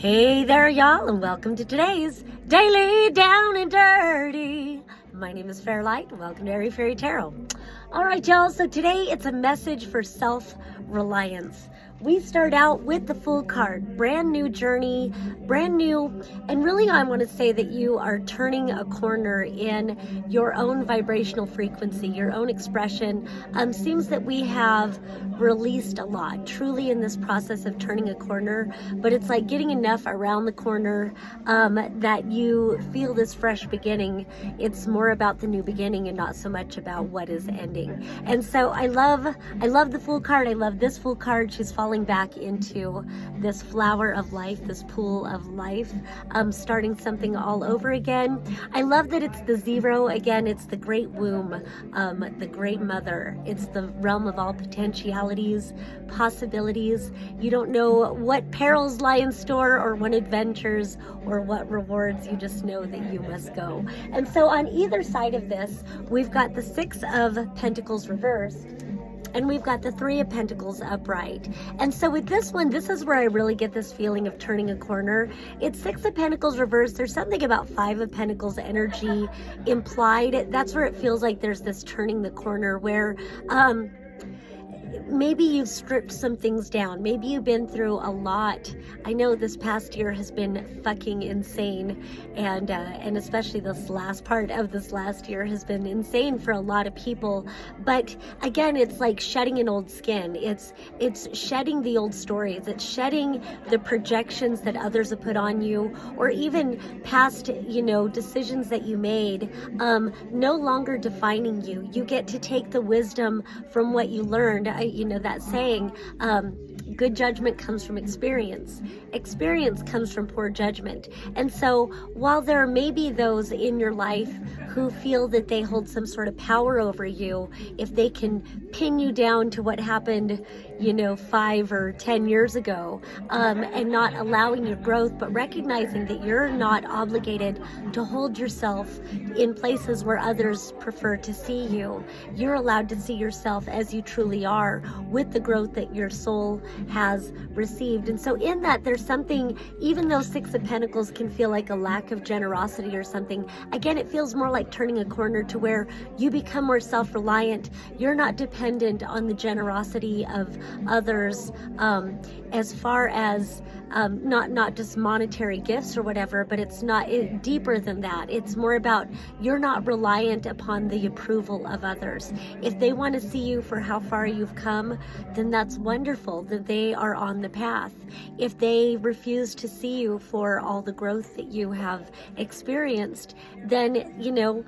Hey there, y'all, and welcome to today's Daily Down and Dirty. My name is Fairlight, and welcome to Airy Fairy Tarot. All right, y'all, so today it's a message for self-reliance. We start out with the Fool card, brand new journey, brand new, and really I want to say that you are turning a corner in your own vibrational frequency, your own expression. Seems that we have released a lot, truly in this process of turning a corner, but it's like getting enough around the corner that you feel this fresh beginning. It's more about the new beginning and not so much about what is ending. And so I love the Fool card. I love this Fool card. She's falling back into this flower of life, this pool of life, starting something all over again. I love that it's the zero again. It's the great womb, the great mother. It's the realm of all potentialities, possibilities. You don't know what perils lie in store or what adventures or what rewards. You just know that you must go. And so on either side of this, we've got the Six of Pentacles reversed, and we've got the Three of Pentacles upright. And so with this one, this is where I really get this feeling of turning a corner. It's Six of Pentacles reversed. There's something about Five of Pentacles energy implied. That's where it feels like there's this turning the corner where maybe you've stripped some things down. Maybe you've been through a lot. I know this past year has been fucking insane, and especially this last part of this last year has been insane for a lot of people. But again, it's like shedding an old skin. It's shedding the old stories. It's shedding the projections that others have put on you, or even past, decisions that you made, no longer defining you. You get to take the wisdom from what you learned. That saying, good judgment comes from experience. Experience comes from poor judgment. And so while there may be those in your life who feel that they hold some sort of power over you, if they can pin you down to what happened, 5 or 10 years ago, and not allowing your growth, but recognizing that you're not obligated to hold yourself in places where others prefer to see you. You're allowed to see yourself as you truly are, with the growth that your soul has received. And so in that, there's something, even though Six of Pentacles can feel like a lack of generosity or something, again, it feels more like turning a corner to where you become more self-reliant. You're not dependent on the generosity of others, as far as not just monetary gifts or whatever, but it's not deeper than that. It's more about you're not reliant upon the approval of others. If they want to see you for how far you've come, then that's wonderful, that they are on the path. If they refuse to see you for all the growth that you have experienced, then,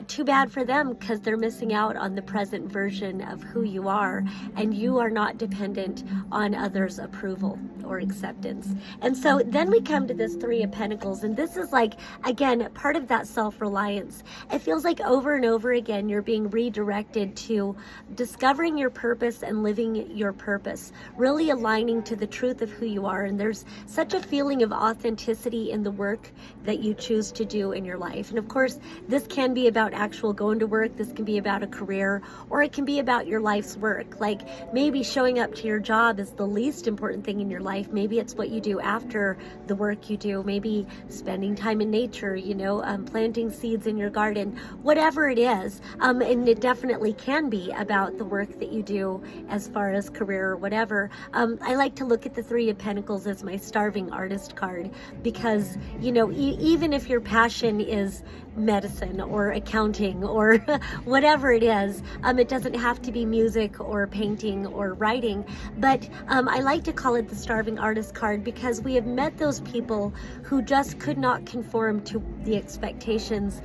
too bad for them, because they're missing out on the present version of who you are, and you are not dependent on others' approval or acceptance. And so then we come to this Three of Pentacles, and this is like, again, part of that self-reliance. It feels like over and over again you're being redirected to discovering your purpose and living your purpose, really aligning to the truth of who you are. And there's such a feeling of authenticity in the work that you choose to do in your life. And of course, this can be about actual going to work, this can be about a career, or it can be about your life's work. Like maybe showing up to your job is the least important thing in your life. Maybe it's what you do after the work you do. Maybe spending time in nature, planting seeds in your garden, whatever it is. And it definitely can be about the work that you do as far as career or whatever. I like to look at the Three of Pentacles as my starving artist card, because, even if your passion is medicine or accounting or whatever it is, it doesn't have to be music or painting or writing, but I like to call it the starving artist card, because we have met those people who just could not conform to the expectations,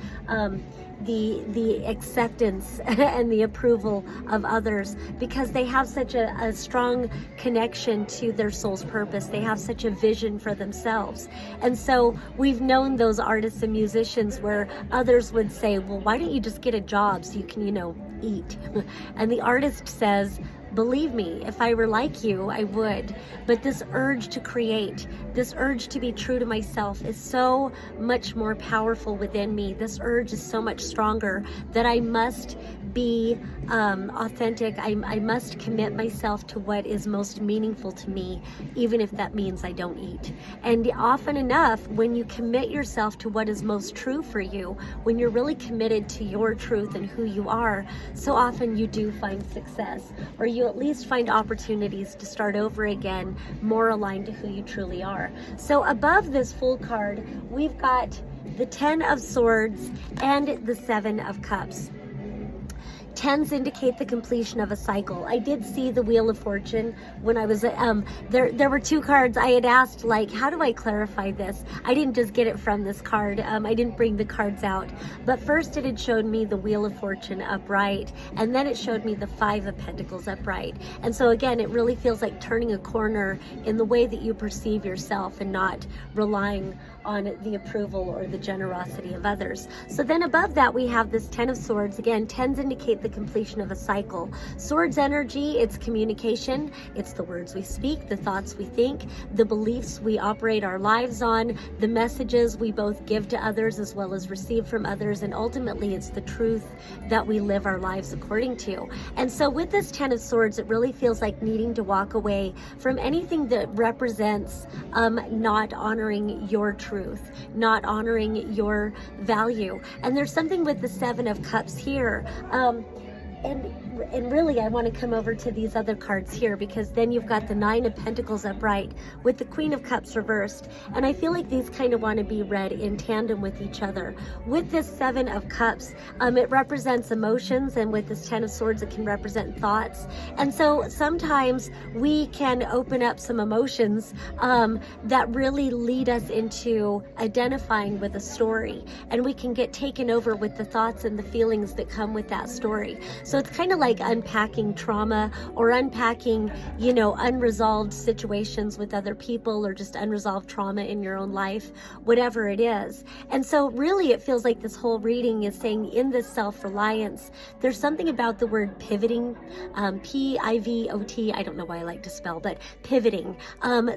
the acceptance and the approval of others, because they have such a strong connection to their soul's purpose. They have such a vision for themselves. And so we've known those artists and musicians where others would say, well, why don't you just get a job so you can, eat? And the artist says, Believe me, if I were like you, I would. But this urge to create, this urge to be true to myself is so much more powerful within me. This urge is so much stronger that I must be authentic. I must commit myself to what is most meaningful to me, even if that means I don't eat. And often enough, when you commit yourself to what is most true for you, when you're really committed to your truth and who you are, so often you do find success, or you at least find opportunities to start over again, more aligned to who you truly are. So above this Fool card, we've got the 10 of Swords and the 7 of Cups. Tens indicate the completion of a cycle. I did see the Wheel of Fortune when I was there were 2 cards. I had asked, like, how do I clarify this? I didn't just get it from this card. I didn't bring the cards out. But first it had showed me the Wheel of Fortune upright, and then it showed me the 5 of Pentacles upright. And so again, it really feels like turning a corner in the way that you perceive yourself and not relying on the approval or the generosity of others. So then above that, we have this 10 of Swords. Again, 10s indicate the completion of a cycle. Swords energy, it's communication. It's the words we speak, the thoughts we think, the beliefs we operate our lives on, the messages we both give to others as well as receive from others, and ultimately it's the truth that we live our lives according to. And so with this 10 of Swords, it really feels like needing to walk away from anything that represents not honoring your truth, not honoring your value. And there's something with the 7 of Cups here. And really, I want to come over to these other cards here, because then you've got the 9 of Pentacles upright with the Queen of Cups reversed. And I feel like these kind of want to be read in tandem with each other. With this 7 of Cups, it represents emotions, and with this 10 of Swords, it can represent thoughts. And so sometimes we can open up some emotions that really lead us into identifying with a story. And we can get taken over with the thoughts and the feelings that come with that story. So it's kind of like unpacking trauma, or unpacking, unresolved situations with other people, or just unresolved trauma in your own life, whatever it is. And so really it feels like this whole reading is saying, in this self-reliance, there's something about the word pivoting, P-I-V-O-T, I don't know why I like to spell, but pivoting.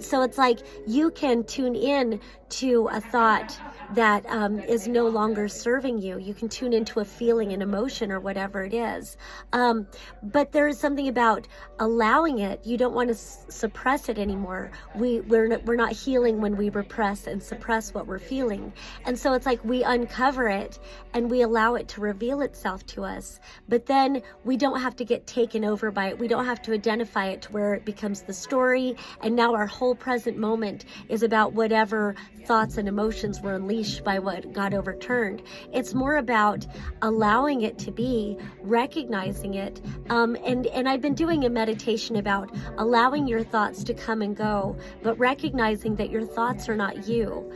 So it's like you can tune in to a thought that is no longer serving you. You can tune into a feeling, an emotion, or whatever it is. But there is something about allowing it. You don't want to suppress it anymore. We're not healing when we repress and suppress what we're feeling. And so it's like we uncover it and we allow it to reveal itself to us. But then we don't have to get taken over by it. We don't have to identify it to where it becomes the story. And now our whole present moment is about whatever thoughts and emotions were unleashed by what got overturned. It's more about allowing it to be, recognizing it. And I've been doing a meditation about allowing your thoughts to come and go, but recognizing that your thoughts are not you.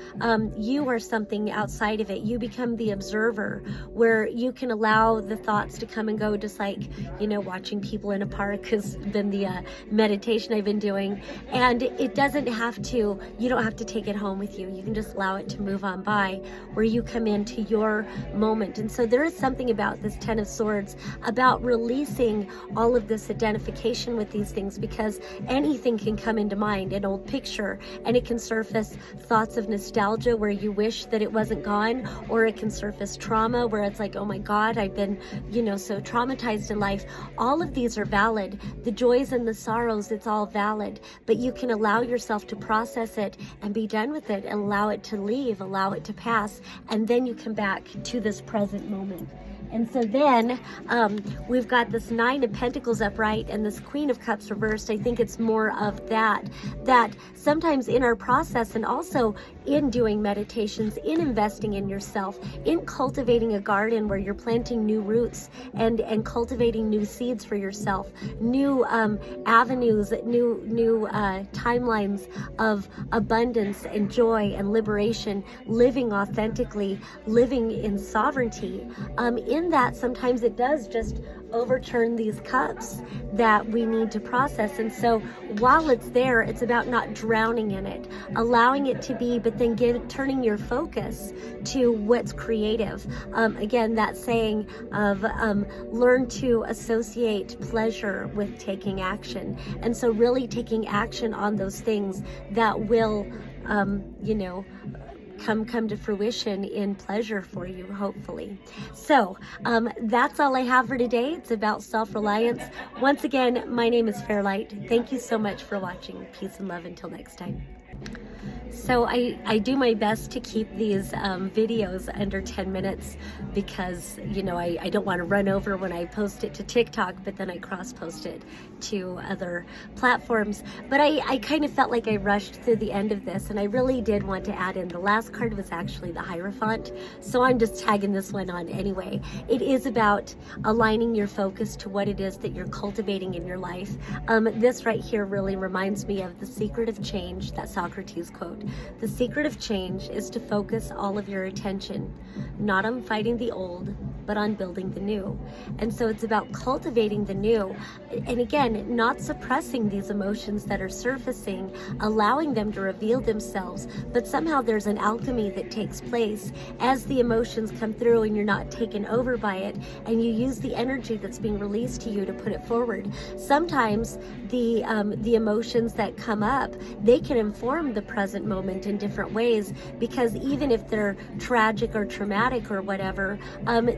You are something outside of it. You become the observer, where you can allow the thoughts to come and go, just like, watching people in a park has been the meditation I've been doing. And it doesn't have to, you don't have to take it home with you. You can just allow it to move on by, where you come into your moment. And so there is something about this 10 of Swords, about releasing all of this identification with these things, because anything can come into mind, an old picture, and it can surface thoughts of nostalgia where you wish that it wasn't gone, or it can surface trauma where it's like, oh my God, I've been, so traumatized in life. All of these are valid. The joys and the sorrows, it's all valid, but you can allow yourself to process it and be done with it, and allow it to leave, allow it to pass, and then you come back to this present moment. And so then we've got this 9 of Pentacles upright and this Queen of Cups reversed. I think it's more of that sometimes in our process, and also in doing meditations, in investing in yourself, in cultivating a garden where you're planting new roots and cultivating new seeds for yourself, new avenues, new timelines of abundance and joy and liberation, living authentically, living in sovereignty. in that, sometimes it does just overturn these cups that we need to process. And so while it's there, it's about not drowning in it, allowing it to be, but then turning your focus to what's creative. Again, that saying of learn to associate pleasure with taking action. And so really taking action on those things that will, come to fruition in pleasure for you, hopefully. So that's all I have for today. It's about self-reliance. Once again, my name is Fairlight. Thank you so much for watching. Peace and love until next time. So I do my best to keep these videos under 10 minutes because, I don't want to run over when I post it to TikTok, but then I cross-post it to other platforms. But I kind of felt like I rushed through the end of this, and I really did want to add in. The last card was actually the Hierophant, so I'm just tagging this one on anyway. It is about aligning your focus to what it is that you're cultivating in your life. This right here really reminds me of the secret of change, that Socrates quote. The secret of change is to focus all of your attention, not on fighting the old, but on building the new. And so it's about cultivating the new. And again, not suppressing these emotions that are surfacing, allowing them to reveal themselves, but somehow there's an alchemy that takes place as the emotions come through and you're not taken over by it, and you use the energy that's being released to you to put it forward. Sometimes the emotions that come up, they can inform the present moment in different ways, because even if they're tragic or traumatic or whatever,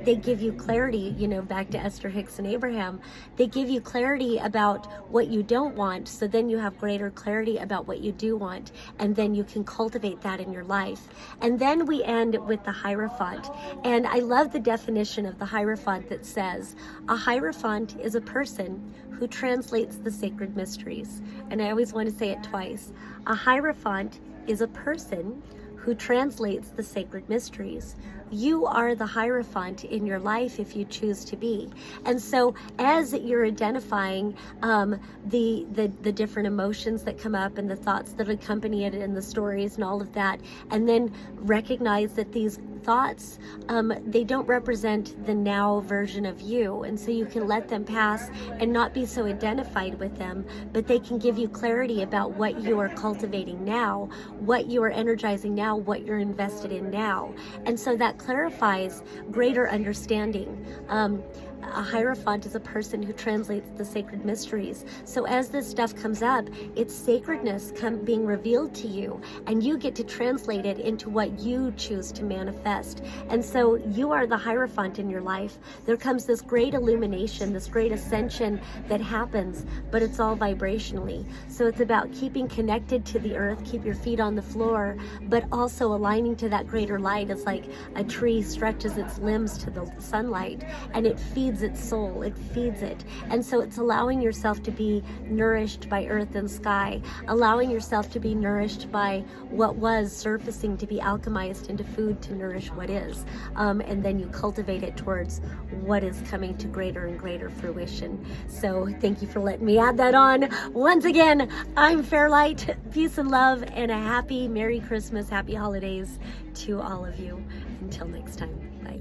they give you clarity, back to Esther Hicks and Abraham, they give you clarity about what you don't want, so then you have greater clarity about what you do want, and then you can cultivate that in your life. And then we end with the Hierophant, and I love the definition of the Hierophant that says, a Hierophant is a person who translates the sacred mysteries. And I always want to say it twice. A Hierophant is a person who translates the sacred mysteries. You are the Hierophant in your life if you choose to be. And so as you're identifying the different emotions that come up and the thoughts that accompany it and the stories and all of that, and then recognize that these thoughts, they don't represent the now version of you, and so you can let them pass and not be so identified with them, but they can give you clarity about what you are cultivating now, what you are energizing now, what you're invested in now. And so that clarifies greater understanding. A Hierophant is a person who translates the sacred mysteries. So as this stuff comes up, it's sacredness being revealed to you, and you get to translate it into what you choose to manifest. And so you are the Hierophant in your life. There comes this great illumination, this great ascension that happens, but it's all vibrationally. So it's about keeping connected to the earth, keep your feet on the floor, but also aligning to that greater light. It's like a tree stretches its limbs to the sunlight, and it feeds its soul, it feeds it. And so it's allowing yourself to be nourished by earth and sky, allowing yourself to be nourished by what was surfacing to be alchemized into food to nourish what is. And then you cultivate it towards what is coming to greater and greater fruition. So thank you for letting me add that on. Once again, I'm Fairlight. Peace and love, and a happy Merry Christmas, happy holidays to all of you. Until next time, bye.